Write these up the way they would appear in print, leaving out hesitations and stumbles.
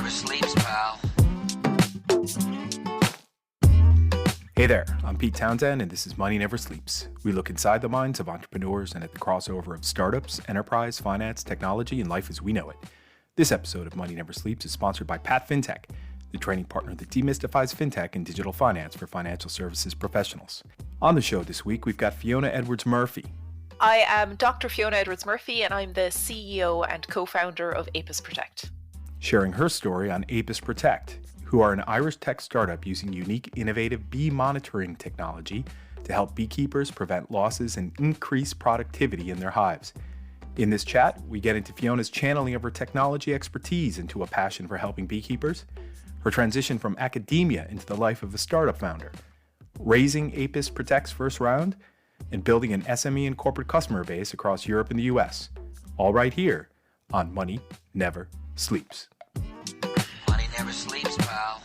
never sleeps, pal. Hey there, I'm Pete Townsend, and this is Money Never Sleeps. We look inside the minds of entrepreneurs and at the crossover of startups, enterprise, finance, technology, and life as we know it. This episode of Money Never Sleeps is sponsored by Pat FinTech, the training partner that demystifies fintech and digital finance for financial services professionals. On the show this week, we've got Fiona Edwards-Murphy. I am Dr. Fiona Edwards-Murphy, and I'm the CEO and co-founder of ApisProtect. Sharing her story on ApisProtect, who are an Irish tech startup using unique, innovative bee monitoring technology to help beekeepers prevent losses and increase productivity in their hives. In this chat, we get into Fiona's channeling of her technology expertise into a passion for helping beekeepers, her transition from academia into the life of a startup founder, raising ApisProtect's first round, and building an SME and corporate customer base across Europe and the US. All right here on Money Never Sleeps. Money never sleeps, pal.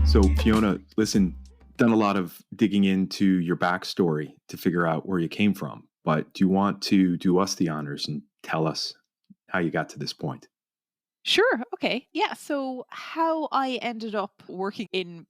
So Fiona, listen, done a lot of digging into your backstory to figure out where you came from, but do you want to do us the honors and tell us how you got to this point? Sure. Okay. Yeah. So how I ended up working in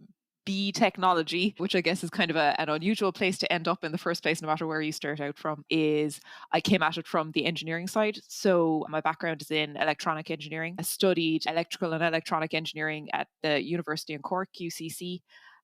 bee technology, which I guess is kind of an unusual place to end up in the first place, no matter where you start out from, is I came at it from the engineering side. So my background is in electronic engineering. I studied electrical and electronic engineering at the University in Cork, UCC,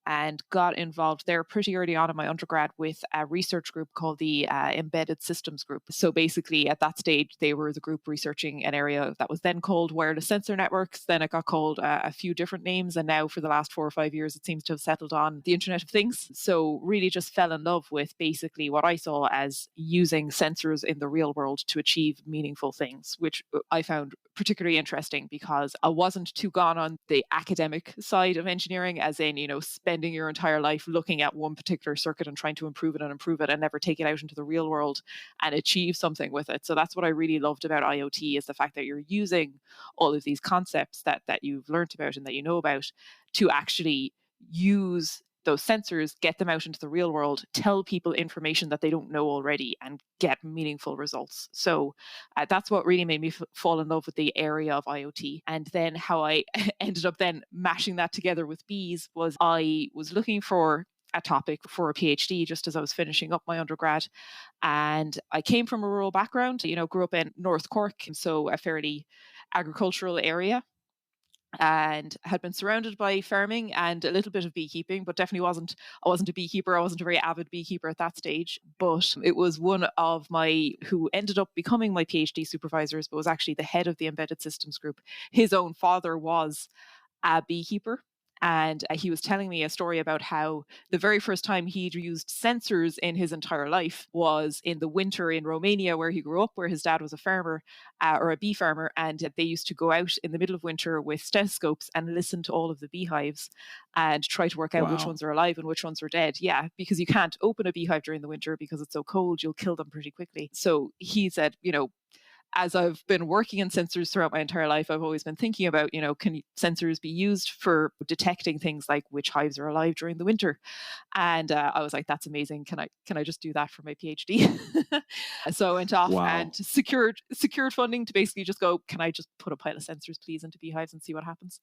and got involved there pretty early on in my undergrad with a research group called the Embedded Systems Group. So basically at that stage, they were the group researching an area that was then called wireless sensor networks. Then it got called a few different names. And now for the last 4 or 5 years, it seems to have settled on the Internet of Things. So really just fell in love with basically what I saw as using sensors in the real world to achieve meaningful things, which I found particularly interesting because I wasn't too gone on the academic side of engineering, as in, spending your entire life looking at one particular circuit and trying to improve it and never take it out into the real world and achieve something with it. So that's what I really loved about IoT, is the fact that you're using all of these concepts that you've learned about and that you know about to actually use those sensors, get them out into the real world, tell people information that they don't know already, and get meaningful results. So that's what really made me fall in love with the area of IoT. And then how I ended up then mashing that together with bees was I was looking for a topic for a PhD just as I was finishing up my undergrad. And I came from a rural background, grew up in North Cork, so a fairly agricultural area, and had been surrounded by farming and a little bit of beekeeping, but definitely I wasn't a beekeeper. I wasn't a very avid beekeeper at that stage, but it was one of who ended up becoming my PhD supervisors, but was actually the head of the Embedded Systems Group. His own father was a beekeeper. And he was telling me a story about how the very first time he'd used sensors in his entire life was in the winter in Romania, where he grew up, where his dad was a farmer or a bee farmer. And they used to go out in the middle of winter with stethoscopes and listen to all of the beehives and try to work out which ones are alive and which ones are dead. Yeah, because you can't open a beehive during the winter because it's so cold, you'll kill them pretty quickly. So he said, as I've been working in sensors throughout my entire life, I've always been thinking about, can sensors be used for detecting things like which hives are alive during the winter? And I was like, that's amazing. Can I just do that for my PhD? So I went off and secured funding to basically just go, can I just put a pile of sensors, please, into beehives and see what happens?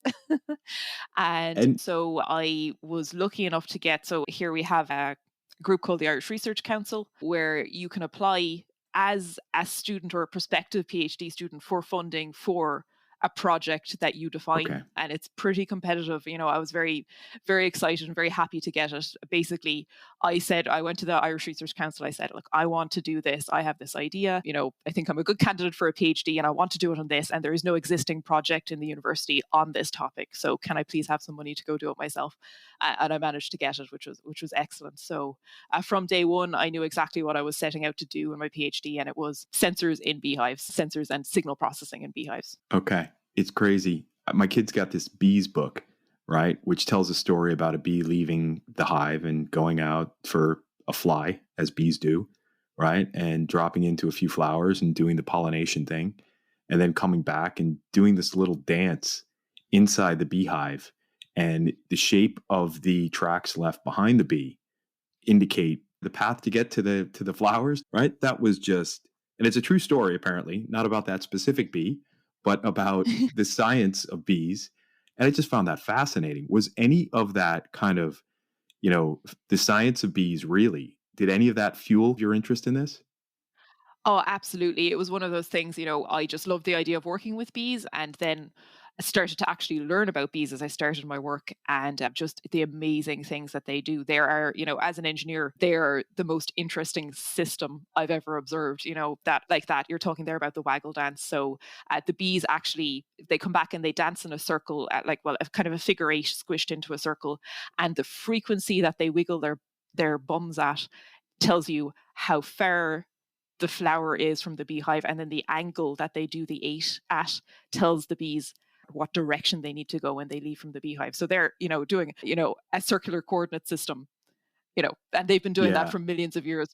and so I was lucky enough to so here we have a group called the Irish Research Council, where you can apply as a student or a prospective PhD student for funding for a project that you define. Okay. And it's pretty competitive. I was very, very excited and very happy to get it. Basically, I went to the Irish Research Council. I said, look, I want to do this. I have this idea. I think I'm a good candidate for a PhD and I want to do it on this. And there is no existing project in the university on this topic. So can I please have some money to go do it myself? And I managed to get it, which was excellent. So from day one, I knew exactly what I was setting out to do in my PhD. And it was sensors in beehives, sensors and signal processing in beehives. Okay. It's crazy. My kid's got this bees book, right? Which tells a story about a bee leaving the hive and going out for a fly, as bees do, right? And dropping into a few flowers and doing the pollination thing, and then coming back and doing this little dance inside the beehive. And the shape of the tracks left behind the bee indicate the path to get to the flowers, right? That was just And it's a true story, apparently, not about that specific bee, but about the science of bees. And I just found that fascinating. Was any of that kind of, the science of bees really, did any of that fuel your interest in this? Oh, absolutely. It was one of those things, I just loved the idea of working with bees. And then I started to actually learn about bees as I started my work and just the amazing things that they do. There are, as an engineer, they're the most interesting system I've ever observed, that like that. You're talking there about the waggle dance. So the bees actually, they come back and they dance in a circle at a kind of a figure eight squished into a circle. And the frequency that they wiggle their bums at tells you how far the flower is from the beehive, and then the angle that they do the eight at tells the bees what direction they need to go when they leave from the beehive. So they're, doing, a circular coordinate system, and they've been doing that Yeah. for millions of years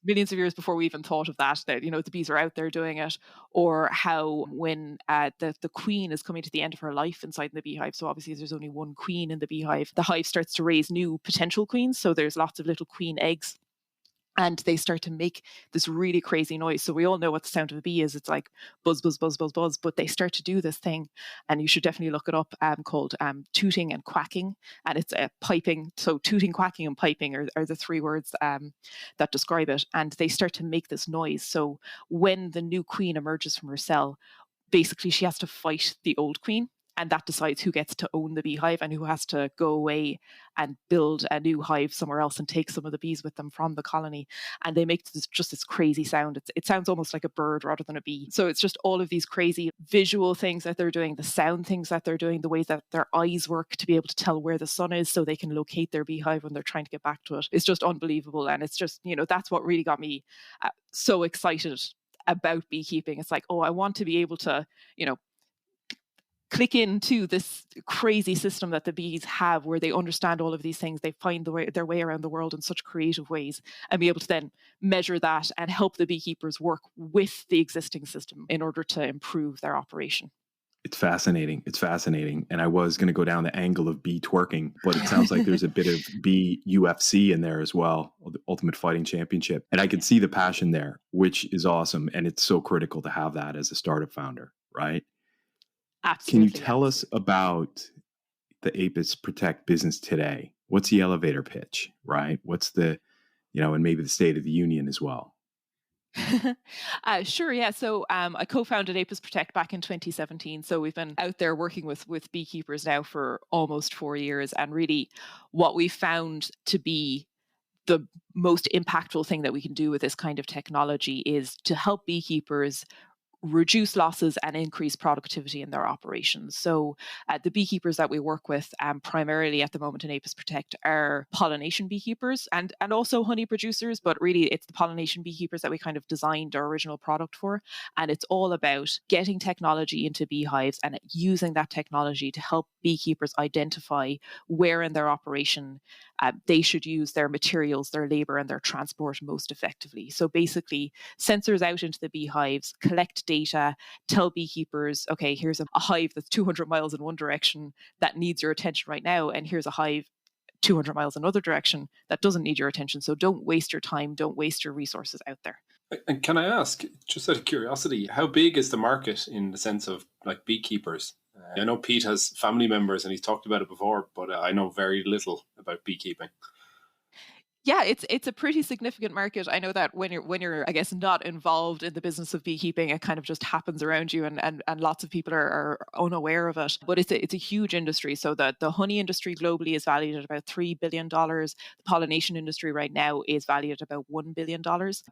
before we even thought of that, the bees are out there doing it. Or how when the queen is coming to the end of her life inside the beehive, so obviously there's only one queen in the beehive, the hive starts to raise new potential queens. So there's lots of little queen eggs and they start to make this really crazy noise. So we all know what the sound of a bee is. It's like buzz, buzz, buzz, buzz, buzz. But they start to do this thing, and you should definitely look it up, called tooting and quacking. And it's piping. So tooting, quacking, and piping are the three words that describe it. And they start to make this noise. So when the new queen emerges from her cell, basically she has to fight the old queen, and that decides who gets to own the beehive and who has to go away and build a new hive somewhere else and take some of the bees with them from the colony. And they make this crazy sound. It sounds almost like a bird rather than a bee. So it's just all of these crazy visual things that they're doing, the sound things that they're doing, the ways that their eyes work to be able to tell where the sun is so they can locate their beehive when they're trying to get back to it. It's just unbelievable. And it's just, that's what really got me so excited about beekeeping. It's like, oh, I want to be able to, click into this crazy system that the bees have, where they understand all of these things, they find their way around the world in such creative ways, and be able to then measure that and help the beekeepers work with the existing system in order to improve their operation. It's fascinating. It's fascinating. And I was going to go down the angle of bee twerking, but it sounds like there's a bit of bee UFC in there as well, the Ultimate Fighting Championship. And I can see the passion there, which is awesome. And it's so critical to have that as a startup founder, right? Absolutely. Can you tell us about the ApisProtect business today? What's the elevator pitch, right? What's the, and maybe the state of the union as well? Sure, yeah. So I co-founded ApisProtect back in 2017. So we've been out there working with beekeepers now for almost 4 years. And really what we found to be the most impactful thing that we can do with this kind of technology is to help beekeepers reduce losses and increase productivity in their operations. So the beekeepers that we work with primarily at the moment in ApisProtect are pollination beekeepers and also honey producers, but really it's the pollination beekeepers that we kind of designed our original product for. And it's all about getting technology into beehives and using that technology to help beekeepers identify where in their operation they should use their materials, their labor, and their transport most effectively. So basically, sensors out into the beehives, collect data, tell beekeepers, okay, here's a hive that's 200 miles in one direction that needs your attention right now, and here's a hive 200 miles another direction that doesn't need your attention. So don't waste your time, don't waste your resources out there. And can I ask, just out of curiosity, how big is the market in the sense of like beekeepers? I know Pete has family members and he's talked about it before, but I know very little about beekeeping. Yeah, it's a pretty significant market. I know that when you're I guess not involved in the business of beekeeping, it kind of just happens around you, and lots of people are unaware of it. But it's a huge industry. So the honey industry globally is valued at about $3 billion. The pollination industry right now is valued at about $1 billion,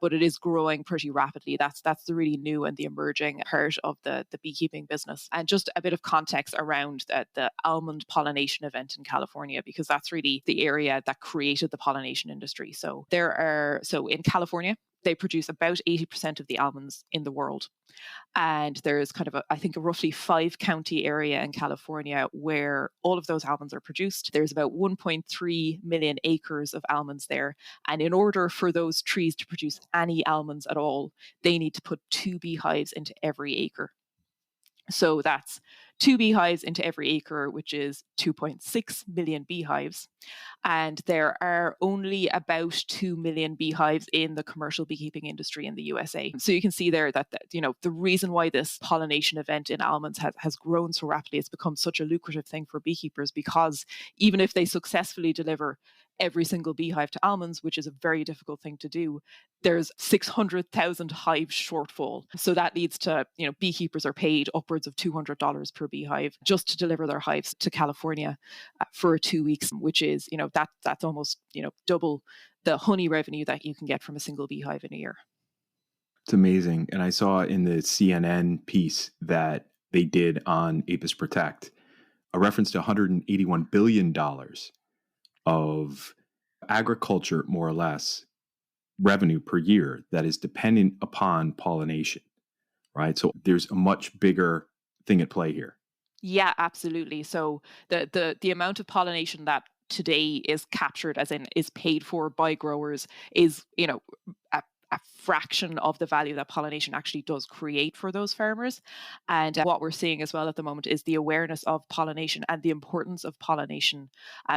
but it is growing pretty rapidly. That's the really new and the emerging part of the beekeeping business. And just a bit of context around the almond pollination event in California, because that's really the area that created the pollination industry. So in California, they produce about 80% of the almonds in the world. And there's kind of I think a roughly 5-county area in California where all of those almonds are produced. There's about 1.3 million acres of almonds there. And in order for those trees to produce any almonds at all, they need to put 2 beehives into every acre. So that's 2 beehives into every acre, which is 2.6 million beehives. And there are only about 2 million beehives in the commercial beekeeping industry in the USA. So you can see there that, the reason why this pollination event in almonds has grown so rapidly, it's become such a lucrative thing for beekeepers, because even if they successfully deliver every single beehive to almonds, which is a very difficult thing to do, there's 600,000 hive shortfall. So that leads to, beekeepers are paid upwards of $200 per beehive just to deliver their hives to California for 2 weeks, which is, that's almost, double the honey revenue that you can get from a single beehive in a year. It's amazing. And I saw in the CNN piece that they did on ApisProtect a reference to $181 billion of agriculture, more or less, revenue per year that is dependent upon pollination, right? So there's a much bigger thing at play here. Yeah, absolutely. So the amount of pollination that today is captured, as in is paid for by growers, is a fraction of the value that pollination actually does create for those farmers. And what we're seeing as well at the moment is the awareness of pollination and the importance of pollination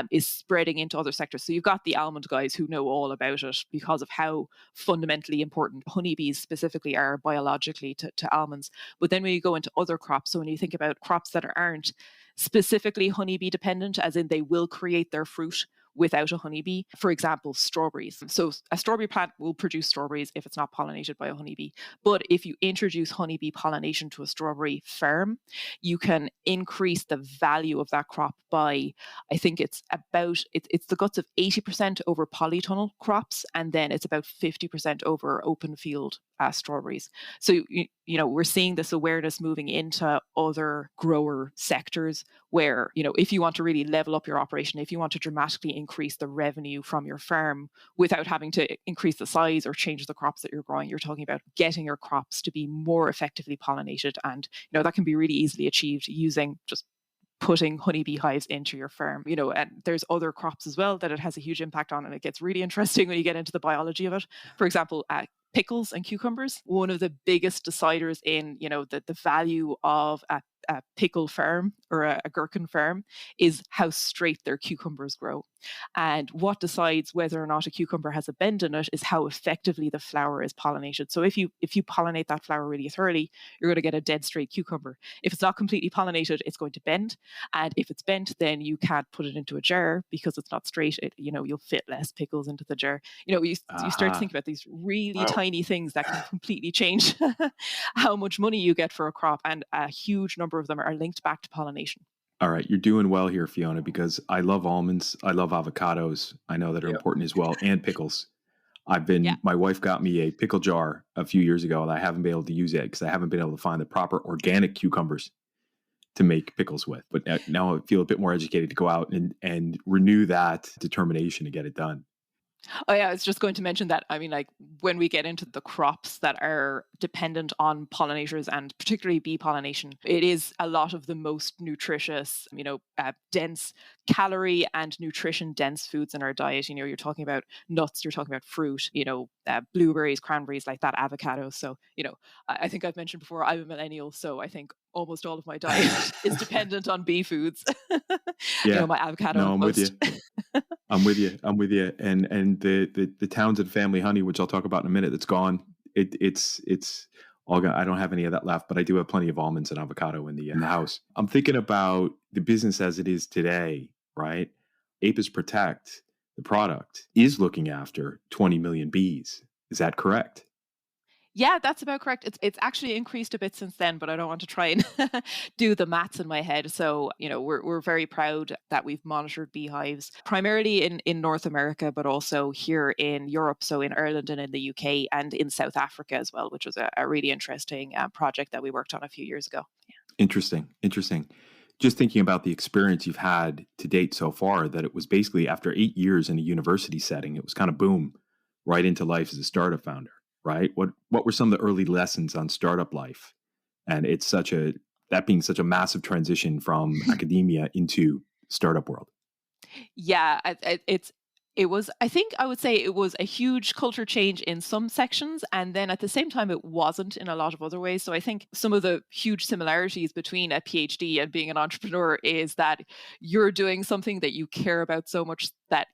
is spreading into other sectors. So you've got the almond guys who know all about it because of how fundamentally important honeybees specifically are biologically to almonds. But then when you go into other crops, so when you think about crops that aren't specifically honeybee dependent, as in they will create their fruit without a honeybee. For example, strawberries. So a strawberry plant will produce strawberries if it's not pollinated by a honeybee. But if you introduce honeybee pollination to a strawberry farm, you can increase the value of that crop by, I think it's the guts of 80% over polytunnel crops, and then it's about 50% over open field strawberries. So, we're seeing this awareness moving into other grower sectors where, if you want to really level up your operation, if you want to dramatically increase the revenue from your farm without having to increase the size or change the crops that you're growing, you're talking about getting your crops to be more effectively pollinated. And, that can be really easily achieved using just putting honeybee hives into your farm, and there's other crops as well that it has a huge impact on. And it gets really interesting when you get into the biology of it. For example, pickles and cucumbers. One of the biggest deciders in, the value of a pickle farm or a gherkin farm is how straight their cucumbers grow. And what decides whether or not a cucumber has a bend in it is how effectively the flower is pollinated. So if you pollinate that flower really thoroughly, you're going to get a dead straight cucumber. If it's not completely pollinated, it's going to bend. And if it's bent, then you can't put it into a jar because it's not straight. You'll fit less pickles into the jar. You start to think about these really tiny things that can completely change how much money you get for a crop. And a huge number of them are linked back to pollination. All right, you're doing well here, Fiona, because I love almonds. I love avocados. I know that are important as well, and pickles. My wife got me a pickle jar a few years ago, and I haven't been able to use it because I haven't been able to find the proper organic cucumbers to make pickles with. But now I feel a bit more educated to go out and renew that determination to get it done. Oh yeah, I was just going to mention that. I mean, like when we get into the crops that are dependent on pollinators and particularly bee pollination, it is a lot of the most nutritious, dense calorie and nutrition dense foods in our diet. You're talking about nuts, you're talking about fruit, blueberries, cranberries, like that, avocados. So, I think I've mentioned before, I'm a millennial, so I think almost all of my diet is dependent on bee foods. Yeah, my avocado. No, I'm with you. I'm with you. And the Townsend family honey, which I'll talk about in a minute, that's gone. It's all gone. I don't have any of that left, but I do have plenty of almonds and avocado in the house. I'm thinking about the business as it is today, right? ApisProtect, the product, is looking after 20 million bees. Is that correct? Yeah, that's about correct. It's actually increased a bit since then, but I don't want to try and do the maths in my head. So, we're very proud that we've monitored beehives primarily in North America, but also here in Europe, so in Ireland and in the UK and in South Africa as well, which was a really interesting project that we worked on a few years ago. Yeah. Interesting. Just thinking about the experience you've had to date so far, that it was basically after 8 years in a university setting, it was kind of boom, right into life as a startup founder. Right? What were some of the early lessons on startup life? And it's that being such a massive transition from academia into startup world. Yeah, it's I think I would say it was a huge culture change in some sections. And then at the same time, it wasn't in a lot of other ways. So I think some of the huge similarities between a PhD and being an entrepreneur is that you're doing something that you care about so much that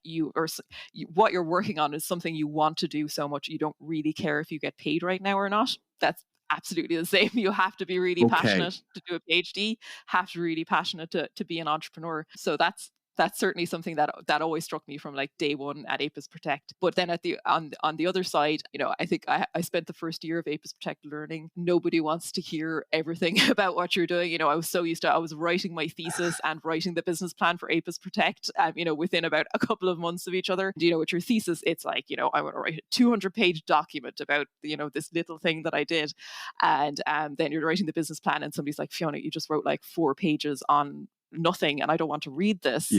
what you're working on is something you want to do so much. You don't really care if you get paid right now or not. That's absolutely the same. You have to be really passionate to do a PhD, have to be really passionate to be an entrepreneur. So that's certainly something that always struck me from like day one at ApisProtect. But then on the other side, I think I spent the first year of ApisProtect learning. Nobody wants to hear everything about what you're doing. I was so used to, I was writing my thesis and writing the business plan for ApisProtect, within about a couple of months of each other. With your thesis, it's like, I want to write a 200-page document about, this little thing that I did. And then you're writing the business plan and somebody's like, Fiona, you just wrote like 4 pages on nothing and I don't want to read this.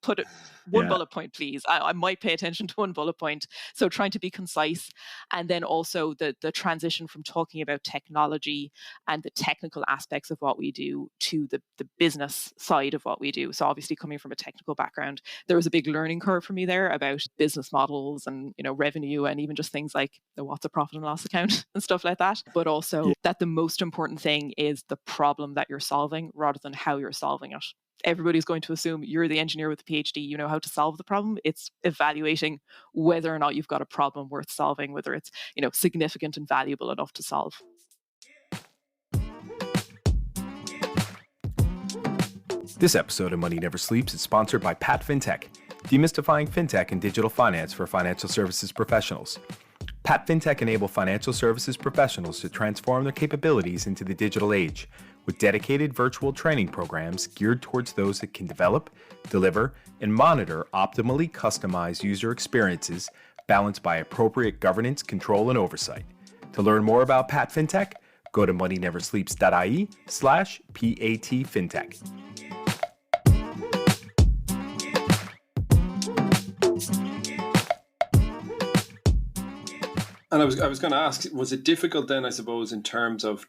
Put it one bullet point, please. I might pay attention to one bullet point. So trying to be concise. And then also the transition from talking about technology and the technical aspects of what we do to the business side of what we do. So obviously coming from a technical background, there was a big learning curve for me there about business models and, revenue and even just things like the what's a profit and loss account and stuff like that. But also that the most important thing is the problem that you're solving rather than how you're solving it. Everybody's going to assume you're the engineer with the PhD, you know how to solve the problem. It's evaluating whether or not you've got a problem worth solving, whether it's, significant and valuable enough to solve. This episode of Money Never Sleeps is sponsored by Pat FinTech, demystifying fintech and digital finance for financial services professionals. Pat FinTech enable financial services professionals to transform their capabilities into the digital age with dedicated virtual training programs geared towards those that can develop, deliver, and monitor optimally customized user experiences balanced by appropriate governance, control, and oversight. To learn more about Pat FinTech, go to moneyneversleeps.ie/PAT FinTech. And I was going to ask, was it difficult then, I suppose, in terms of,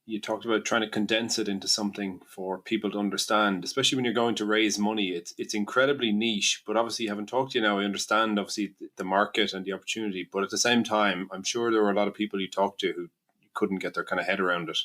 you talked about trying to condense it into something for people to understand, especially when you're going to raise money. It's incredibly niche, but obviously having talked to you now, I understand obviously the market and the opportunity, but at the same time, I'm sure there were a lot of people you talked to who couldn't get their kind of head around it.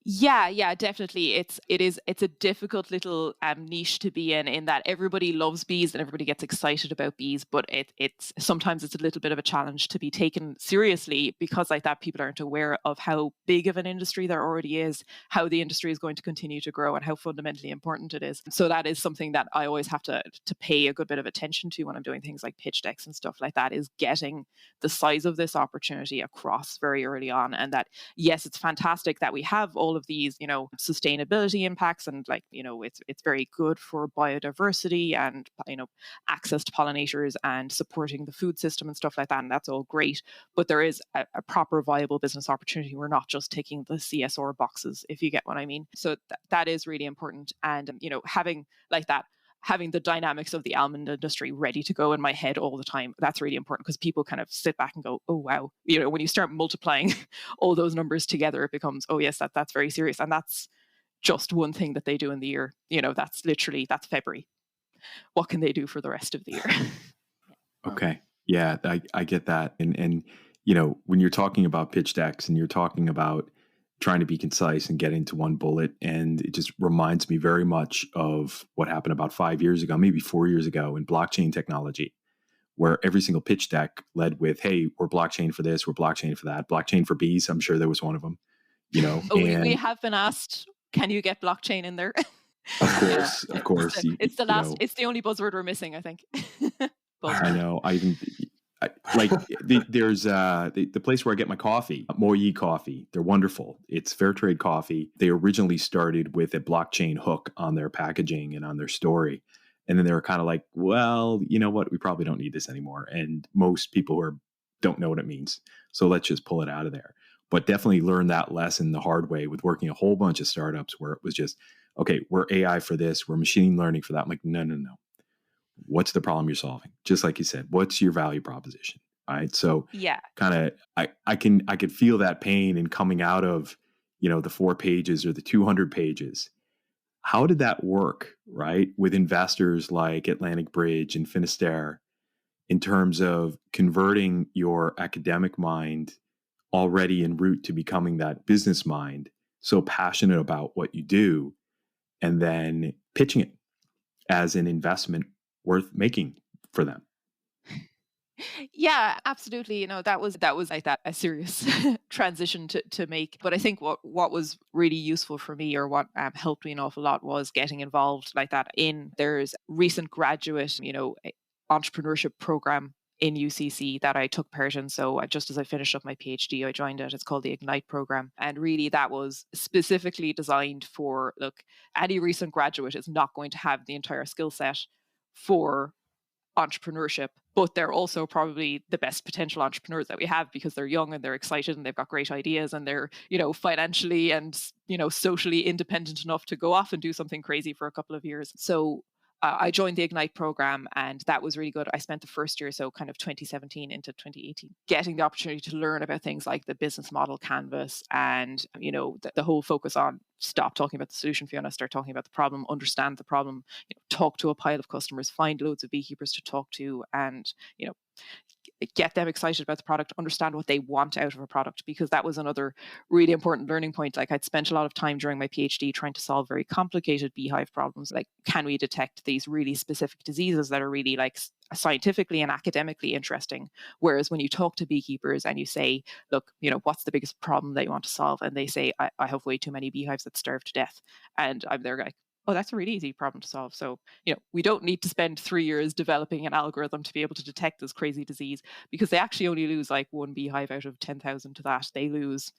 Yeah, definitely. It's a difficult little niche to be in that everybody loves bees and everybody gets excited about bees, but it's sometimes it's a little bit of a challenge to be taken seriously because like that people aren't aware of how big of an industry there already is, how the industry is going to continue to grow and how fundamentally important it is. So that is something that I always have to pay a good bit of attention to when I'm doing things like pitch decks and stuff like that, is getting the size of this opportunity across very early on. And that, yes, it's fantastic that we have all of these, sustainability impacts and it's very good for biodiversity and, access to pollinators and supporting the food system and stuff like that. And that's all great. But there is a proper viable business opportunity. We're not just ticking the CSR boxes, if you get what I mean. So that is really important. And, having the dynamics of the almond industry ready to go in my head all the time, that's really important because people kind of sit back and go, oh, wow. When you start multiplying all those numbers together, it becomes, oh, yes, that's very serious. And that's just one thing that they do in the year. That's February. What can they do for the rest of the year? Okay. Yeah, I get that. And when you're talking about pitch decks and you're talking about trying to be concise and get into one bullet. And it just reminds me very much of what happened about 5 years ago, maybe 4 years ago in blockchain technology, where every single pitch deck led with, hey, we're blockchain for this, we're blockchain for that, blockchain for bees. I'm sure there was one of them, We have been asked, can you get blockchain in there? Of course, of course. It's the last, it's the only buzzword we're missing, I think. I know. There's the place where I get my coffee, Moyi Coffee. They're wonderful. It's fair trade coffee. They originally started with a blockchain hook on their packaging and on their story. And then they were kind of like, well, you know what? We probably don't need this anymore. And most people don't know what it means. So let's just pull it out of there. But definitely learn that lesson the hard way with working a whole bunch of startups where it was just, okay, we're AI for this. We're machine learning for that. I'm like, no. What's the problem you're solving? Just like you said, what's your value proposition? All right. So yeah, kind of, I could feel that pain in coming out of, the 4 pages or the 200 pages. How did that work, right, with investors like Atlantic Bridge and Finisterre in terms of converting your academic mind already en route to becoming that business mind, so passionate about what you do, and then pitching it as an investment worth making for them? Yeah, absolutely. That was like that a serious transition to make. But I think what was really useful for me, or what helped me an awful lot, was getting involved like that in there's recent graduate, entrepreneurship program in UCC that I took part in. So just as I finished up my PhD, I joined it. It's called the Ignite program. And really that was specifically designed for, look, any recent graduate is not going to have the entire skill set for entrepreneurship, but they're also probably the best potential entrepreneurs that we have, because they're young and they're excited and they've got great ideas, and they're, financially and, socially independent enough to go off and do something crazy for a couple of years. So I joined the Ignite program, and that was really good. I spent the first year, so kind of 2017 into 2018, getting the opportunity to learn about things like the business model canvas, and, the whole focus on stop talking about the solution, Fiona, start talking about the problem, understand the problem, talk to a pile of customers, find loads of beekeepers to talk to, and, get them excited about the product, understand what they want out of a product, because that was another really important learning point. Like, I'd spent a lot of time during my PhD trying to solve very complicated beehive problems. Like, can we detect these really specific diseases that are really like scientifically and academically interesting? Whereas when you talk to beekeepers and you say, look, what's the biggest problem that you want to solve? And they say, I have way too many beehives that starve to death. And I'm there like, oh, that's a really easy problem to solve. So, we don't need to spend 3 years developing an algorithm to be able to detect this crazy disease, because they actually only lose like one beehive out of 10,000 to that. They lose,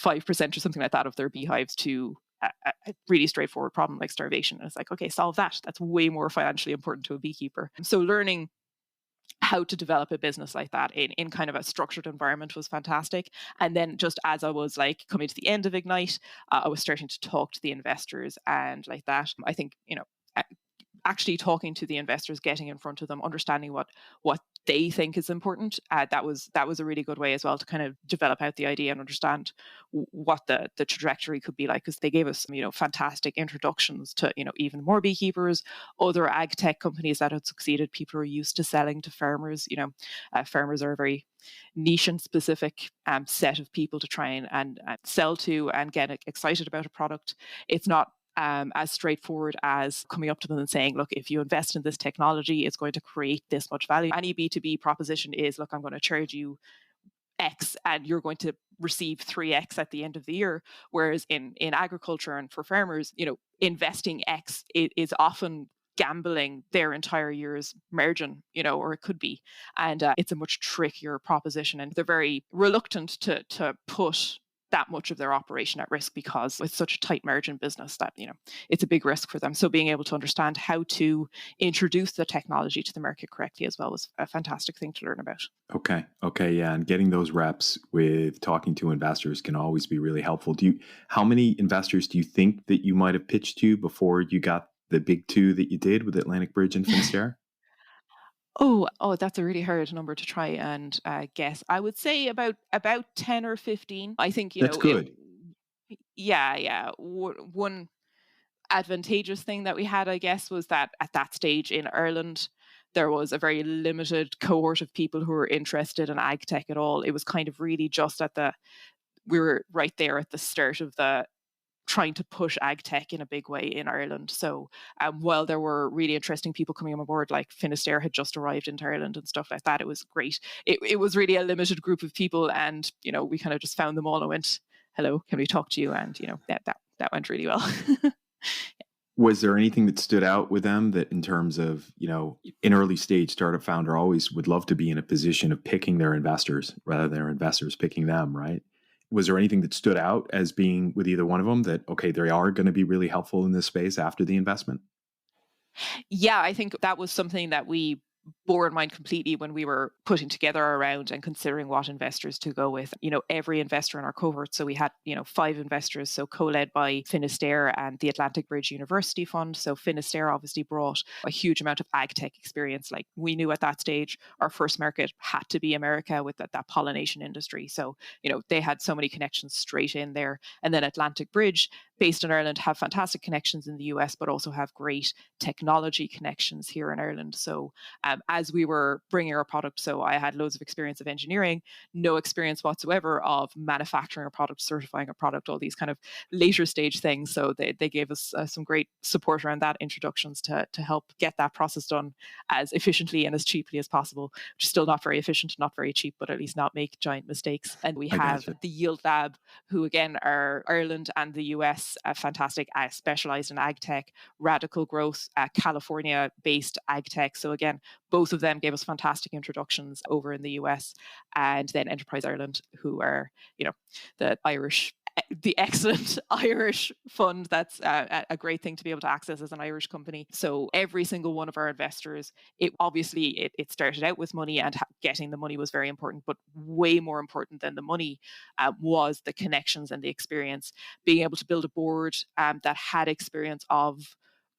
5% or something like that of their beehives to a really straightforward problem like starvation. And it's like, okay, solve that. That's way more financially important to a beekeeper. So learning how to develop a business like that in kind of a structured environment was fantastic. And then just as I was like coming to the end of Ignite, I was starting to talk to the investors and like that. I think, actually talking to the investors, getting in front of them, understanding what they think is important. That was a really good way as well to kind of develop out the idea and understand what the trajectory could be like, because they gave us some, fantastic introductions to, even more beekeepers, other ag tech companies that had succeeded, people who are used to selling to farmers. Farmers are a very niche and specific set of people to try and sell to and get excited about a product. It's not as straightforward as coming up to them and saying, look, if you invest in this technology, it's going to create this much value. Any B2B proposition is, look, I'm going to charge you X and you're going to receive 3X at the end of the year. Whereas in agriculture and for farmers, investing X is often gambling their entire year's margin, or it could be. And it's a much trickier proposition. And they're very reluctant to put that much of their operation at risk, because it's such a tight margin business that, it's a big risk for them. So being able to understand how to introduce the technology to the market correctly as well was a fantastic thing to learn about. Okay. Yeah. And getting those reps with talking to investors can always be really helpful. How many investors do you think that you might have pitched to before you got the big two that you did with Atlantic Bridge and Finisterre? Oh, that's a really hard number to try and guess. I would say about 10 or 15. I think, That's good. Yeah. One advantageous thing that we had, I guess, was that at that stage in Ireland, there was a very limited cohort of people who were interested in ag tech at all. It was kind of really just we were right there at the start of the trying to push ag tech in a big way in Ireland. So while there were really interesting people coming on board, like Finisterre had just arrived into Ireland and stuff like that, it was great. It was really a limited group of people, and we kind of just found them all and went, hello, can we talk to you? And that went really well. Was there anything that stood out with them that, in terms of, an early stage startup founder always would love to be in a position of picking their investors rather than their investors picking them, right? Was there anything that stood out as being with either one of them that, okay, they are going to be really helpful in this space after the investment? Yeah, I think that was something that we bore in mind completely when we were putting together our round and considering what investors to go with. Every investor in our cohort, so we had 5 investors, so co-led by Finisterre and the Atlantic Bridge University Fund. So Finisterre obviously brought a huge amount of ag tech experience. Like, we knew at that stage our first market had to be America with that pollination industry. So they had so many connections straight in there. And then Atlantic Bridge, based in Ireland have fantastic connections in the US, but also have great technology connections here in Ireland. So as we were bringing our product, so I had loads of experience of engineering, no experience whatsoever of manufacturing a product, certifying a product, all these kind of later stage things. So they gave us some great support around that, introductions to help get that process done as efficiently and as cheaply as possible, which is still not very efficient, not very cheap, but at least not make giant mistakes. And we have the Yield Lab, who again are Ireland and the US, fantastic, specialized in ag tech, Radical Growth, California-based ag tech. So again, both of them gave us fantastic introductions over in the US. And then Enterprise Ireland, who are, the excellent Irish fund. That's a great thing to be able to access as an Irish company. So every single one of our investors, it started out with money, and getting the money was very important, but way more important than the money was the connections and the experience. Being able to build a board that had experience of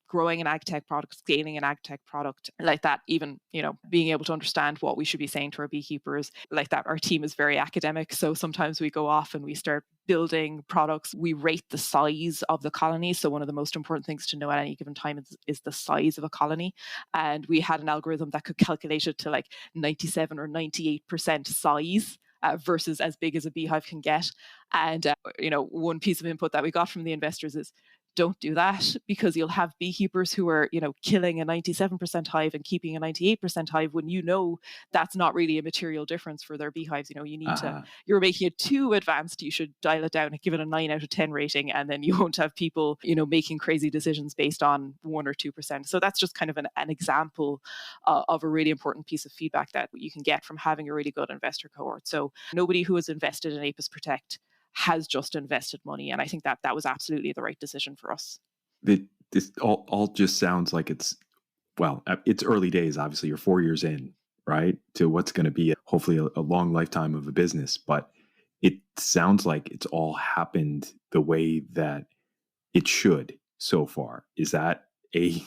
growing an ag tech product, scaling an ag tech product like that, even, being able to understand what we should be saying to our beekeepers like that. Our team is very academic. So sometimes we go off and we start building products. We rate the size of the colony. So one of the most important things to know at any given time is the size of a colony. And we had an algorithm that could calculate it to like 97 or 98% size. Versus as big as a beehive can get. And, one piece of input that we got from the investors is, don't do that, because you'll have beekeepers who are, killing a 97% hive and keeping a 98% hive when that's not really a material difference for their beehives. You need you're making it too advanced. You should dial it down and give it a 9 out of 10 rating, and then you won't have people, making crazy decisions based on 1 or 2%. So that's just kind of an example of a really important piece of feedback that you can get from having a really good investor cohort. So nobody who has invested in ApisProtect has just invested money. And I think that was absolutely the right decision for us. This all just sounds like it's early days. Obviously, you're 4 years in, right, to what's going to be hopefully a long lifetime of a business. But it sounds like it's all happened the way that it should so far. Is that the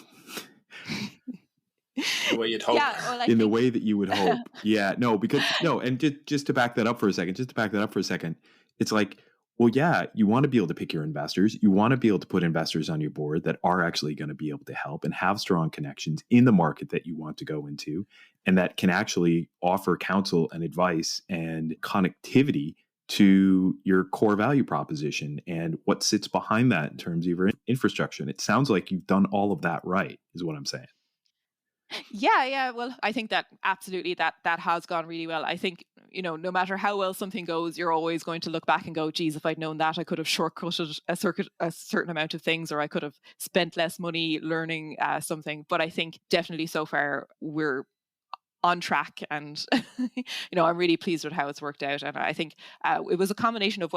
way you'd hope? Yeah, well, the way that you would hope. Yeah, and just to back that up for a second, it's like, well, yeah, you want to be able to pick your investors. You want to be able to put investors on your board that are actually going to be able to help and have strong connections in the market that you want to go into, and that can actually offer counsel and advice and connectivity to your core value proposition and what sits behind that in terms of your infrastructure. And it sounds like you've done all of that right, is what I'm saying. Yeah. Well, I think that absolutely that has gone really well. I think, no matter how well something goes, you're always going to look back and go, geez, if I'd known that, I could have shortcutted a certain amount of things, or I could have spent less money learning something. But I think definitely so far we're on track, and I'm really pleased with how it's worked out. And I think it was a combination of,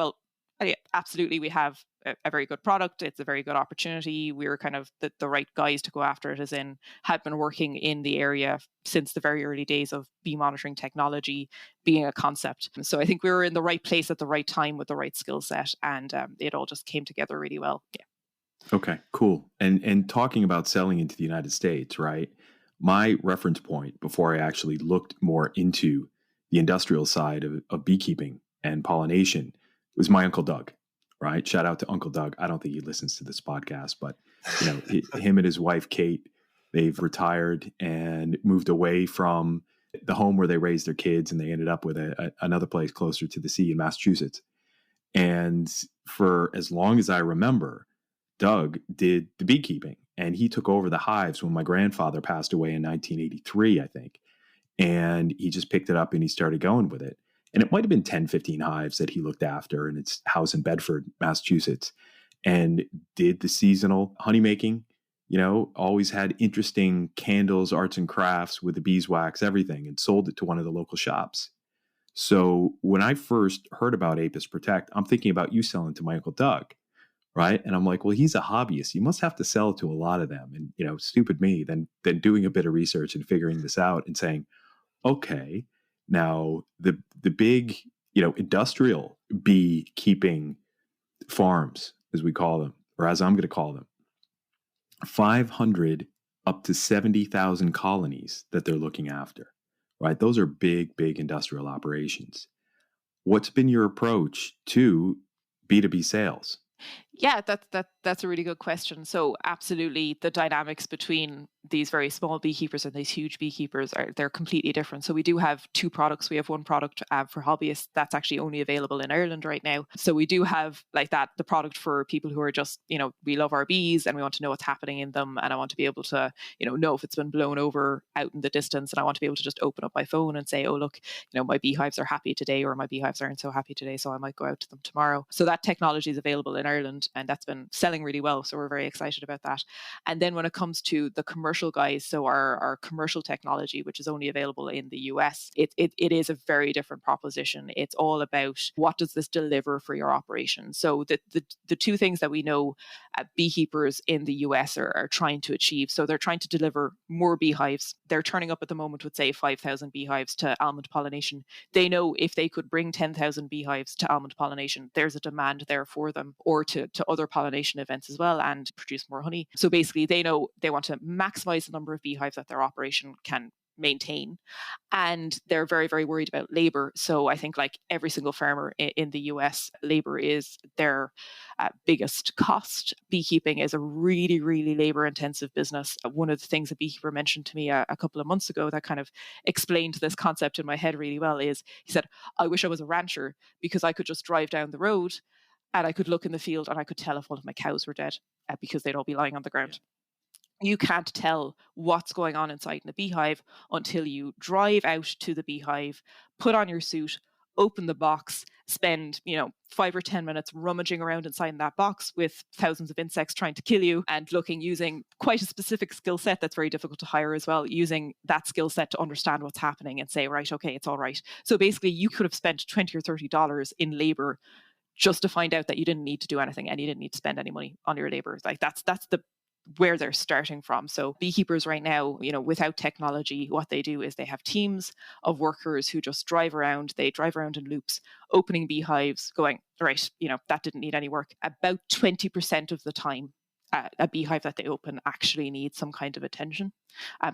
absolutely, we have a very good product. It's a very good opportunity. We were kind of the right guys to go after it, as in had been working in the area since the very early days of bee monitoring technology being a concept. So I think we were in the right place at the right time with the right skill set, and it all just came together really well. Yeah. Okay, cool. And talking about selling into the United States, right? My reference point before I actually looked more into the industrial side of beekeeping and pollination was my Uncle Doug, right? Shout out to Uncle Doug. I don't think he listens to this podcast, but him and his wife, Kate, they've retired and moved away from the home where they raised their kids, and they ended up with another place closer to the sea in Massachusetts. And for as long as I remember, Doug did the beekeeping, and he took over the hives when my grandfather passed away in 1983, I think. And he just picked it up and he started going with it. And it might have been 10, 15 hives that he looked after in its house in Bedford, Massachusetts, and did the seasonal honey making, always had interesting candles, arts and crafts with the beeswax, everything, and sold it to one of the local shops. So when I first heard about ApisProtect, I'm thinking about you selling to my Uncle Doug, right? And I'm like, well, he's a hobbyist. You must have to sell to a lot of them. And, stupid me, then doing a bit of research and figuring this out and saying, okay, now the big, industrial beekeeping farms, as we call them, or as I'm going to call them, 500 up to 70,000 colonies that they're looking after, right? Those are big industrial operations. What's been your approach to B2B sales? Yeah, that's a really good question. So absolutely the dynamics between these very small beekeepers and these huge beekeepers they're completely different. So we do have two products. We have one product for hobbyists that's actually only available in Ireland right now. So we do have like that, the product for people who are just, we love our bees and we want to know what's happening in them. And I want to be able to, know if it's been blown over out in the distance. And I want to be able to just open up my phone and say, oh, look, my beehives are happy today or my beehives aren't so happy today. So I might go out to them tomorrow. So that technology is available in Ireland and that's been selling really well. So we're very excited about that. And then when it comes to the commercial guys, so our commercial technology, which is only available in the US, it is a very different proposition. It's all about what does this deliver for your operation. So the two things that we know beekeepers in the US are trying to achieve. So they're trying to deliver more beehives. They're turning up at the moment with, say, 5,000 beehives to almond pollination. They know if they could bring 10,000 beehives to almond pollination, there's a demand there for them, or to other pollination events as well, and produce more honey. So basically, they know they want to maximize the number of beehives that their operation can maintain. And they're very, very worried about labor. So I think, like every single farmer in the US, labor is their biggest cost. Beekeeping is a really, really labor intensive business. One of the things a beekeeper mentioned to me a couple of months ago that kind of explained this concept in my head really well is he said, I wish I was a rancher because I could just drive down the road and I could look in the field and I could tell if one of my cows were dead because they'd all be lying on the ground. You can't tell what's going on inside in the beehive until you drive out to the beehive, put on your suit, open the box, spend 5 or 10 minutes rummaging around inside that box with thousands of insects trying to kill you, and using quite a specific skill set that's very difficult to hire as well, using that skill set to understand what's happening and say, right, okay, it's all right. So basically you could have spent $20 or $30 in labor just to find out that you didn't need to do anything and you didn't need to spend any money on your labor. Like that's the where they're starting from. So beekeepers right now, without technology, what they do is they have teams of workers who just drive around. They drive around in loops, opening beehives, going, right, that didn't need any work. About 20% of the time, a beehive that they open actually needs some kind of attention.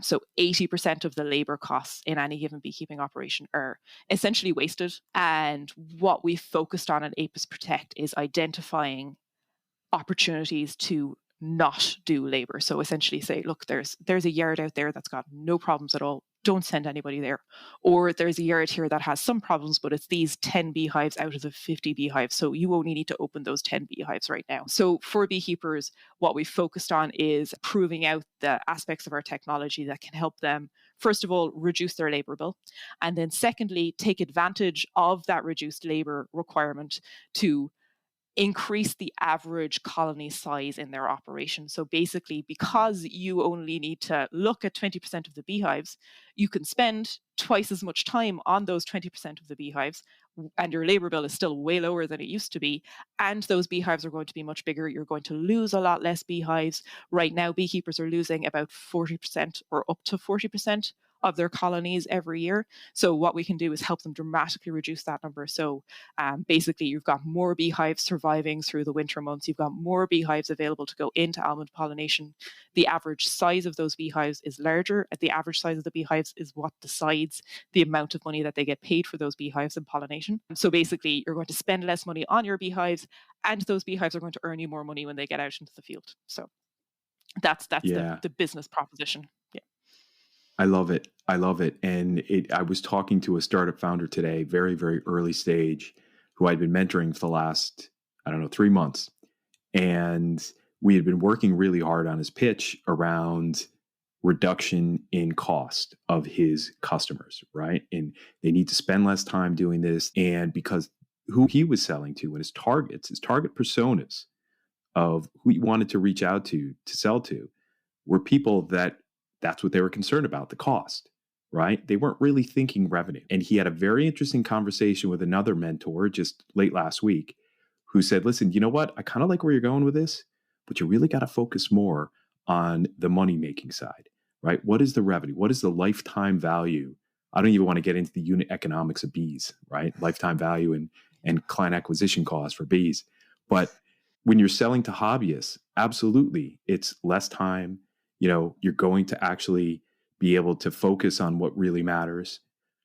So 80% of the labor costs in any given beekeeping operation are essentially wasted. And what we've focused on at ApisProtect is identifying opportunities to not do labor. So essentially say, look, there's a yard out there that's got no problems at all. Don't send anybody there. Or there's a yard here that has some problems, but it's these 10 beehives out of the 50 beehives. So you only need to open those 10 beehives right now. So for beekeepers, what we've focused on is proving out the aspects of our technology that can help them, first of all, reduce their labor bill. And then secondly, take advantage of that reduced labor requirement to increase the average colony size in their operation. So basically, because you only need to look at 20% of the beehives, you can spend twice as much time on those 20% of the beehives, and your labor bill is still way lower than it used to be. And those beehives are going to be much bigger. You're going to lose a lot less beehives. Right now, beekeepers are losing about 40% or up to 40% of their colonies every year. So what we can do is help them dramatically reduce that number. So basically, you've got more beehives surviving through the winter months. You've got more beehives available to go into almond pollination. The average size of those beehives is larger. The average size of the beehives is what decides the amount of money that they get paid for those beehives in pollination. So basically, you're going to spend less money on your beehives, and those beehives are going to earn you more money when they get out into the field. So that's the business proposition. Yeah. I love it. I love it. And I was talking to a startup founder today, very, very early stage, who I'd been mentoring for the last, 3 months. And we had been working really hard on his pitch around reduction in cost of his customers, right? And they need to spend less time doing this. And because who he was selling to and his target personas of who he wanted to reach out to sell to, were people that's what they were concerned about, the cost, right? They weren't really thinking revenue. And he had a very interesting conversation with another mentor just late last week who said, listen, you know what? I kind of like where you're going with this, but you really got to focus more on the money-making side, right? What is the revenue? What is the lifetime value? I don't even want to get into the unit economics of bees, right? Lifetime value and client acquisition costs for bees. But when you're selling to hobbyists, absolutely, it's less time. You're going to actually be able to focus on what really matters,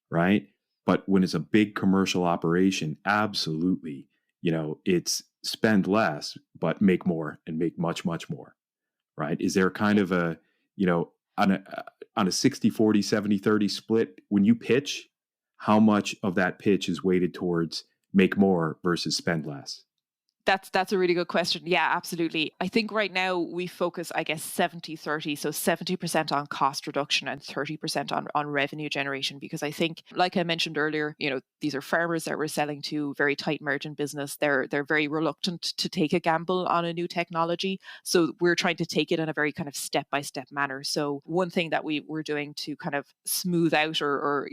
right? But when it's a big commercial operation, absolutely, it's spend less, but make more and make much, much more, right? Is there kind of a, on a 60-40, 70-30 split, when you pitch, how much of that pitch is weighted towards make more versus spend less? That's a really good question. Yeah, absolutely. I think right now we focus, I guess, 70-30. So 70% on cost reduction and 30% on revenue generation. Because I think, like I mentioned earlier, these are farmers that we're selling to, very tight margin business. They're very reluctant to take a gamble on a new technology. So we're trying to take it in a very kind of step-by-step manner. So one thing that we're doing to kind of smooth out or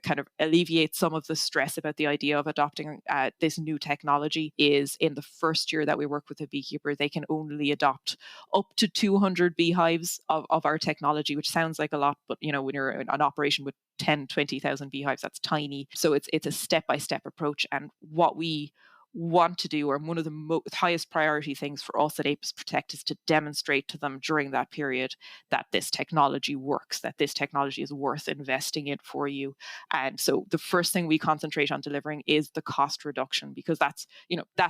kind of alleviate some of the stress about the idea of adopting this new technology is in the first year that we work with a beekeeper, they can only adopt up to 200 beehives of our technology, which sounds like a lot, but when you're an operation with 10, 20,000 beehives, that's tiny. So it's a step-by-step approach. And what we want to do, or one of the highest priority things for us at ApisProtect, is to demonstrate to them during that period that this technology works, that this technology is worth investing in for you. And so the first thing we concentrate on delivering is the cost reduction, because that's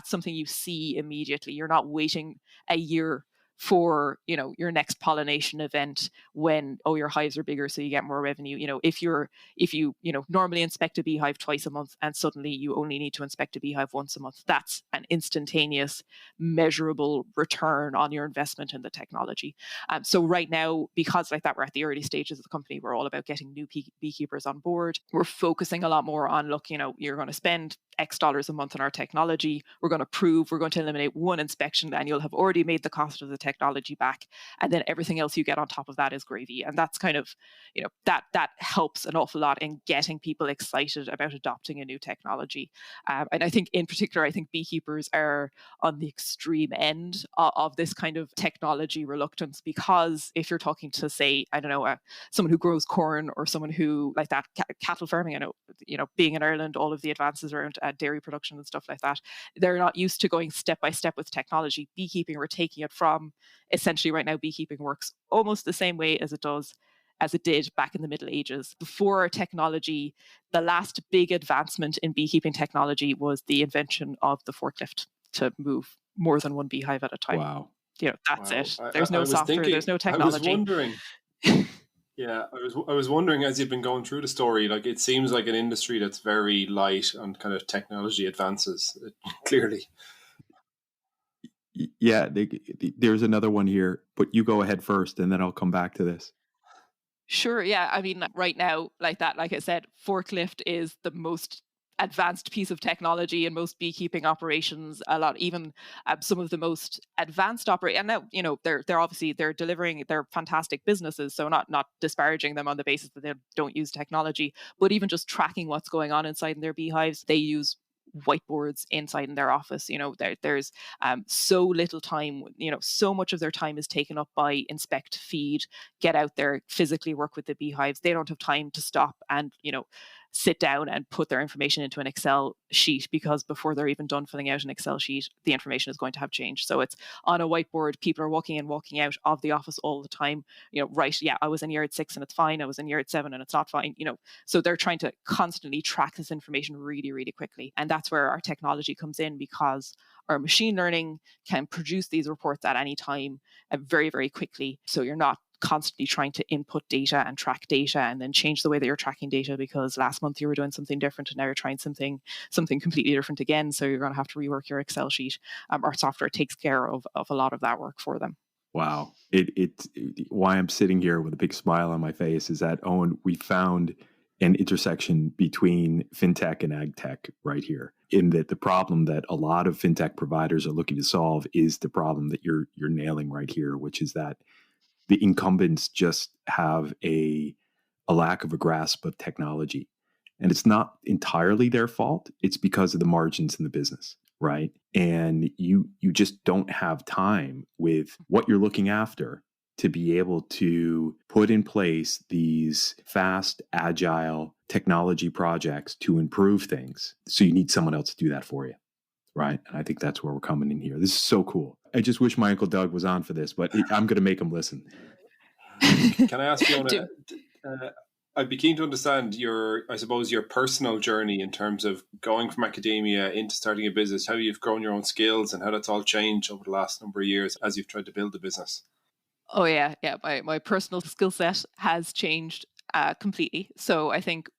something you see immediately. You're not waiting a year for your next pollination event when your hives are bigger so you get more revenue. If you normally inspect a beehive twice a month and suddenly you only need to inspect a beehive once a month, that's an instantaneous measurable return on your investment in the technology. So right now, because like that, we're at the early stages of the company, we're all about getting new beekeepers on board. We're focusing a lot more on, look, you're going to spend X dollars a month on our technology. We're going to eliminate one inspection, and you'll have already made the cost of the technology back. And then everything else you get on top of that is gravy. And that's kind of, that helps an awful lot in getting people excited about adopting a new technology. And I think in particular, beekeepers are on the extreme end of this kind of technology reluctance, because if you're talking to, say, I don't know, someone who grows corn or someone who, like that, cattle farming, I know, being in Ireland, all of the advances around dairy production and stuff like that, they're not used to going step by step with technology. Beekeeping, we're taking it from, essentially right now, beekeeping works almost the same way as it did back in the Middle Ages. Before our technology, the last big advancement in beekeeping technology was the invention of the forklift to move more than one beehive at a time. Wow. That's Wow. it. There's no software, there's no technology. I was wondering. Yeah, I was wondering, as you've been going through the story, like, it seems like an industry that's very light on kind of technology advances, clearly. Yeah, there's another one here, but you go ahead first and then I'll come back to this. Sure. Yeah. I mean, right now, like I said, forklift is the most advanced piece of technology in most beekeeping operations. A lot, even some of the most advanced and now they're obviously delivering, they're fantastic businesses, so not disparaging them on the basis that they don't use technology, but even just tracking what's going on inside in their beehives, they use whiteboards inside in their office. There's so little time, so much of their time is taken up by inspect, feed, get out there, physically work with the beehives. They don't have time to stop and sit down and put their information into an Excel sheet, because before they're even done filling out an Excel sheet, the information is going to have changed. So it's on a whiteboard. People are walking in, walking out of the office all the time. Right, yeah, I was in yard 6 and it's fine. I was in yard 7 and it's not fine. So they're trying to constantly track this information really, really quickly. And that's where our technology comes in, because our machine learning can produce these reports at any time very, very quickly. So you're not constantly trying to input data and track data and then change the way that you're tracking data because last month you were doing something different and now you're trying something completely different again. So you're going to have to rework your Excel sheet. Our software takes care of a lot of that work for them. Wow. It's why I'm sitting here with a big smile on my face is that, Owen, we found an intersection between fintech and ag tech right here, in that the problem that a lot of fintech providers are looking to solve is the problem that you're nailing right here, which is that the incumbents just have a lack of a grasp of technology. And it's not entirely their fault. It's because of the margins in the business, right? And you just don't have time with what you're looking after to be able to put in place these fast, agile technology projects to improve things. So you need someone else to do that for you, right? And I think that's where we're coming in here. This is so cool. I just wish my Uncle Doug was on for this, but I'm going to make him listen. Can I ask Fiona, I'd be keen to understand your personal journey in terms of going from academia into starting a business, how you've grown your own skills and how that's all changed over the last number of years as you've tried to build the business. Oh yeah. My personal skill set has changed completely. So I think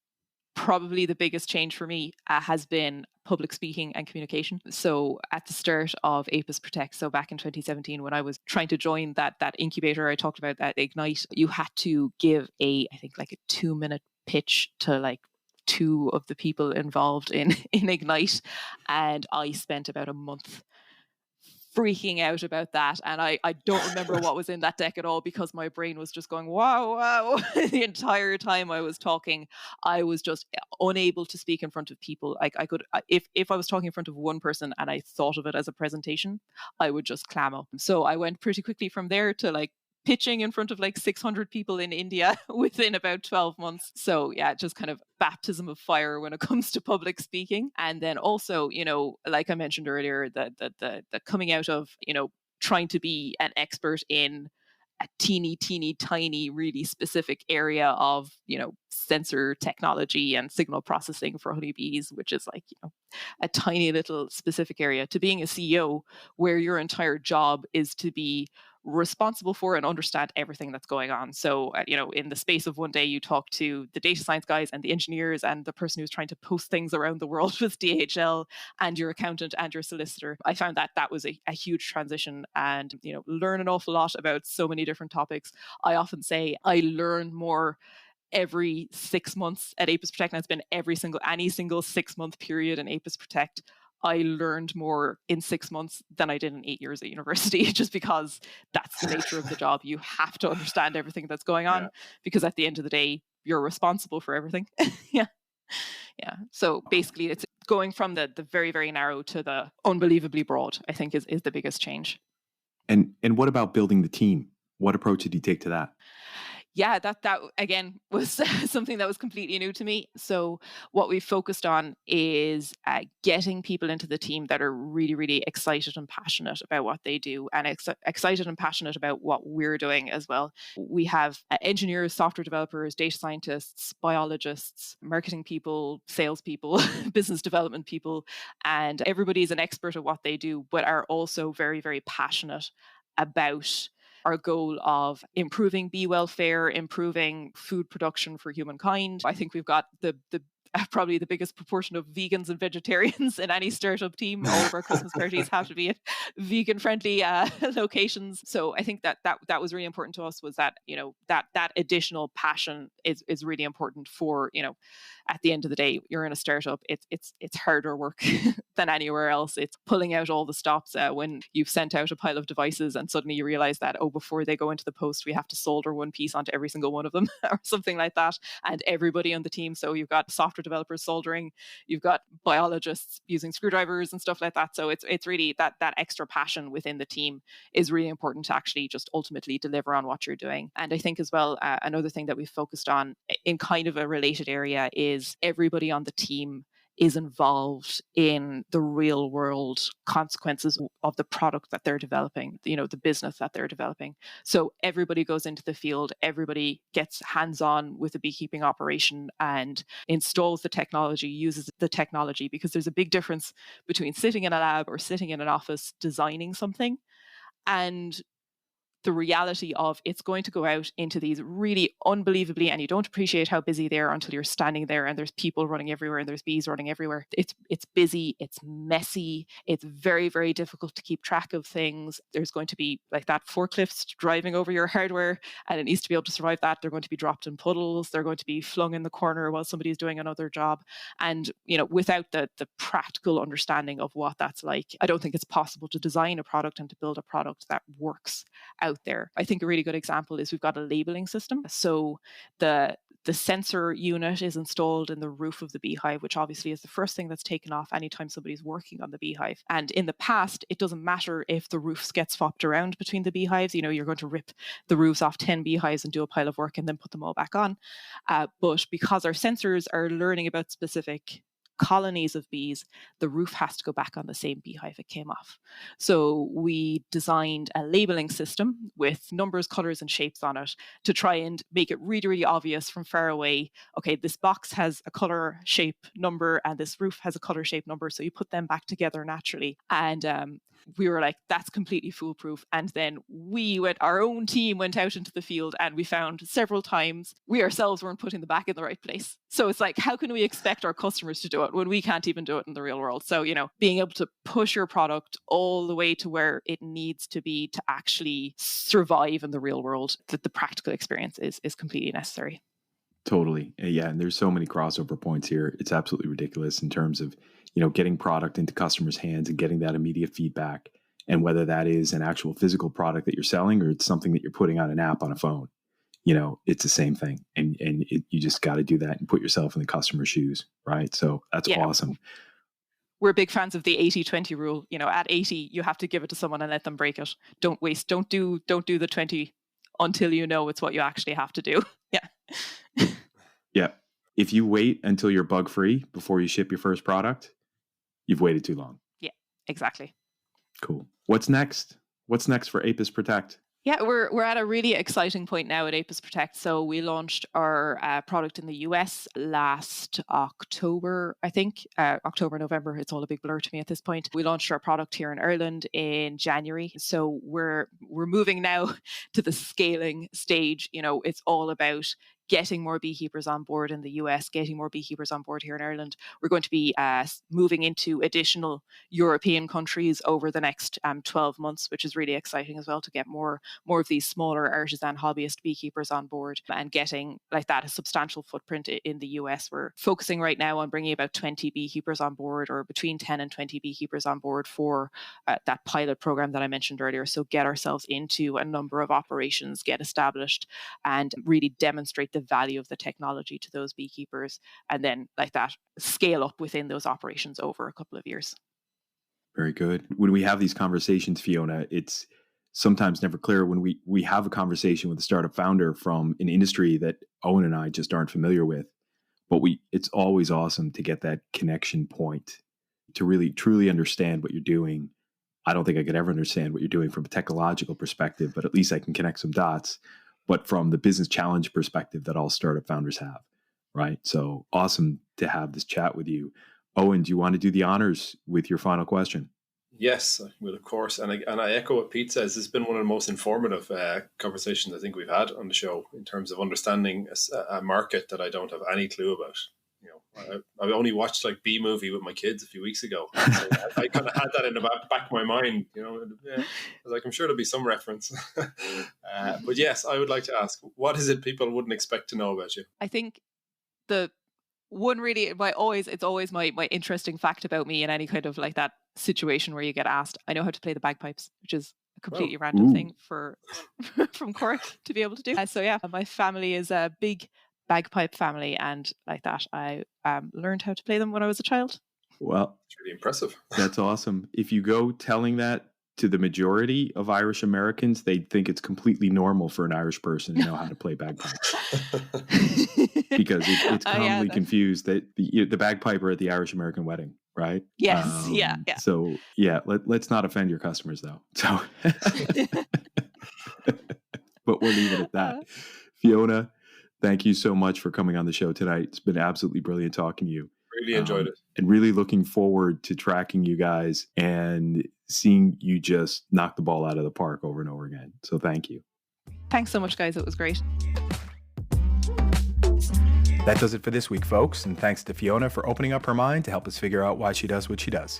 probably the biggest change for me has been public speaking and communication. So at the start of ApisProtect, so back in 2017, when I was trying to join that incubator I talked about, that Ignite, you had to give I think like a 2-minute pitch to like 2 of the people involved in Ignite. And I spent about a month freaking out about that, and I don't remember what was in that deck at all, because my brain was just going wow the entire time I was talking. I was just unable to speak in front of people. Like I could, if I was talking in front of one person and I thought of it as a presentation, I would just clam up. So I went pretty quickly from there to like pitching in front of like 600 people in India within about 12 months. So yeah, just kind of baptism of fire when it comes to public speaking. And then also, like I mentioned earlier, the coming out of, trying to be an expert in a teeny tiny, really specific area of, sensor technology and signal processing for honeybees, which is like, a tiny little specific area, to being a CEO where your entire job is to be responsible for and understand everything that's going on. So, in the space of one day, you talk to the data science guys and the engineers and the person who's trying to post things around the world with DHL and your accountant and your solicitor. I found that was a huge transition, and, learn an awful lot about so many different topics. I often say I learn more every 6 months at ApisProtect, and it's been any single 6-month period in ApisProtect. I learned more in 6 months than I did in 8 years at university, just because that's the nature of the job. You have to understand everything that's going on, because at the end of the day, you're responsible for everything. Yeah. So basically, it's going from the very, very narrow to the unbelievably broad, I think is the biggest change. And what about building the team? What approach did you take to that? Yeah, that again was something that was completely new to me. So what we focused on is getting people into the team that are really, really excited and passionate about what they do, and excited and passionate about what we're doing as well. We have engineers, software developers, data scientists, biologists, marketing people, salespeople, business development people, and everybody's an expert at what they do, but are also very, very passionate about our goal of improving bee welfare, improving food production for humankind. I think we've got the probably the biggest proportion of vegans and vegetarians in any startup team. All of our Christmas parties have to be at vegan-friendly locations. So I think that was really important to us, was that, that additional passion is really important for, at the end of the day, you're in a startup. It's harder work than anywhere else. It's pulling out all the stops when you've sent out a pile of devices and suddenly you realize that, before they go into the post, we have to solder one piece onto every single one of them or something like that. And everybody on the team. So you've got software developers soldering, you've got biologists using screwdrivers and stuff like that. So it's really that extra passion within the team is really important to actually just ultimately deliver on what you're doing. And I think as well, another thing that we've focused on in kind of a related area is everybody on the team is involved in the real world consequences of the product that they're developing, the business that they're developing. So everybody goes into the field, everybody gets hands-on with a beekeeping operation and installs the technology, uses the technology, because there's a big difference between sitting in a lab or sitting in an office designing something and the reality of it's going to go out into these really unbelievably, and you don't appreciate how busy they are until you're standing there and there's people running everywhere and there's bees running everywhere. It's busy, it's messy, it's very, very difficult to keep track of things. There's going to be like that forklift driving over your hardware, and it needs to be able to survive that. They're going to be dropped in puddles, they're going to be flung in the corner while somebody's doing another job. And without the practical understanding of what that's like, I don't think it's possible to design a product and to build a product that works out there. I think a really good example is we've got a labeling system. So the sensor unit is installed in the roof of the beehive, which obviously is the first thing that's taken off anytime somebody's working on the beehive. And in the past, it doesn't matter if the roofs get swapped around between the beehives. You're going to rip the roofs off 10 beehives and do a pile of work and then put them all back on. But because our sensors are learning about specific colonies of bees, the roof has to go back on the same beehive it came off. So we designed a labeling system with numbers, colors, and shapes on it to try and make it really, really obvious from far away. Okay, this box has a color, shape, number, and this roof has a color, shape, number. So you put them back together naturally. And we were like, that's completely foolproof. And then our own team went out into the field, and we found several times we ourselves weren't putting the back in the right place. So it's like, how can we expect our customers to do it when we can't even do it in the real world? So, being able to push your product all the way to where it needs to be to actually survive in the real world, that the practical experience is completely necessary. Totally. Yeah. And there's so many crossover points here. It's absolutely ridiculous in terms of, getting product into customers' hands and getting that immediate feedback. And whether that is an actual physical product that you're selling or it's something that you're putting on an app on a phone, it's the same thing. And you just got to do that and put yourself in the customer's shoes. Right. So that's awesome. We're big fans of the 80-20 rule. At 80, you have to give it to someone and let them break it. Don't waste, don't do the 20 until it's what you actually have to do. Yeah. Yeah. If you wait until you're bug free before you ship your first product, you've waited too long. Yeah, exactly. Cool. What's next? What's next for ApisProtect? Yeah, we're at a really exciting point now at ApisProtect. So we launched our product in the US last October, I think. October, November, it's all a big blur to me at this point. We launched our product here in Ireland in January. So we're moving now to the scaling stage. It's all about getting more beekeepers on board in the US, getting more beekeepers on board here in Ireland. We're going to be moving into additional European countries over the next 12 months, which is really exciting as well, to get more of these smaller artisan hobbyist beekeepers on board and getting like that a substantial footprint in the US. We're focusing right now on bringing about 20 beekeepers on board, or between 10 and 20 beekeepers on board for that pilot program that I mentioned earlier. So get ourselves into a number of operations, get established, and really demonstrate the value of the technology to those beekeepers, and then like that scale up within those operations over a couple of years. Very good. When we have these conversations, Fiona, it's sometimes never clear when we have a conversation with a startup founder from an industry that Owen and I just aren't familiar with, but it's always awesome to get that connection point to really truly understand what you're doing. I don't think I could ever understand what you're doing from a technological perspective, but at least I can connect some dots. But from the business challenge perspective that all startup founders have, right? So awesome to have this chat with you. Owen, do you want to do the honors with your final question? Yes, I will, of course. And I echo what Pete says. It's been one of the most informative conversations I think we've had on the show in terms of understanding a market that I don't have any clue about. I only watched like Bee Movie with my kids a few weeks ago. So I kind of had that in the back of my mind. Yeah, I was like, I'm sure there'll be some reference. But yes, I would like to ask, what is it people wouldn't expect to know about you? I think the one really, it's always my interesting fact about me in any kind of like that situation where you get asked, I know how to play the bagpipes, which is a completely random thing from Cork to be able to do. So yeah, my family is a big bagpipe family, and like that I learned how to play them when I was a child. Well, it's really impressive. That's awesome. If you go telling that to the majority of Irish Americans, they think it's completely normal for an Irish person to know how to play bagpipes. Because it's commonly confused that the bagpiper at the Irish American wedding, right? Yes, yeah. So yeah, let's not offend your customers though. So, but we'll leave it at that. Fiona, thank you so much for coming on the show tonight. It's been absolutely brilliant talking to you. Really enjoyed it. And really looking forward to tracking you guys and seeing you just knock the ball out of the park over and over again. So thank you. Thanks so much, guys. It was great. That does it for this week, folks. And thanks to Fiona for opening up her mind to help us figure out why she does what she does.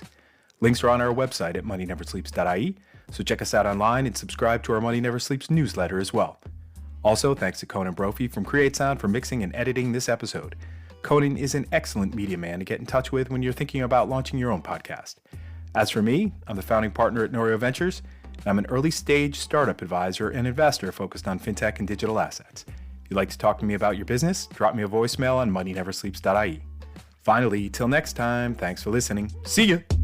Links are on our website at moneyneversleeps.ie. So check us out online and subscribe to our Money Never Sleeps newsletter as well. Also, thanks to Conan Brophy from Create Sound for mixing and editing this episode. Conan is an excellent media man to get in touch with when you're thinking about launching your own podcast. As for me, I'm the founding partner at Norio Ventures, and I'm an early stage startup advisor and investor focused on fintech and digital assets. If you'd like to talk to me about your business, drop me a voicemail on moneyneversleeps.ie. Finally, till next time, thanks for listening. See ya!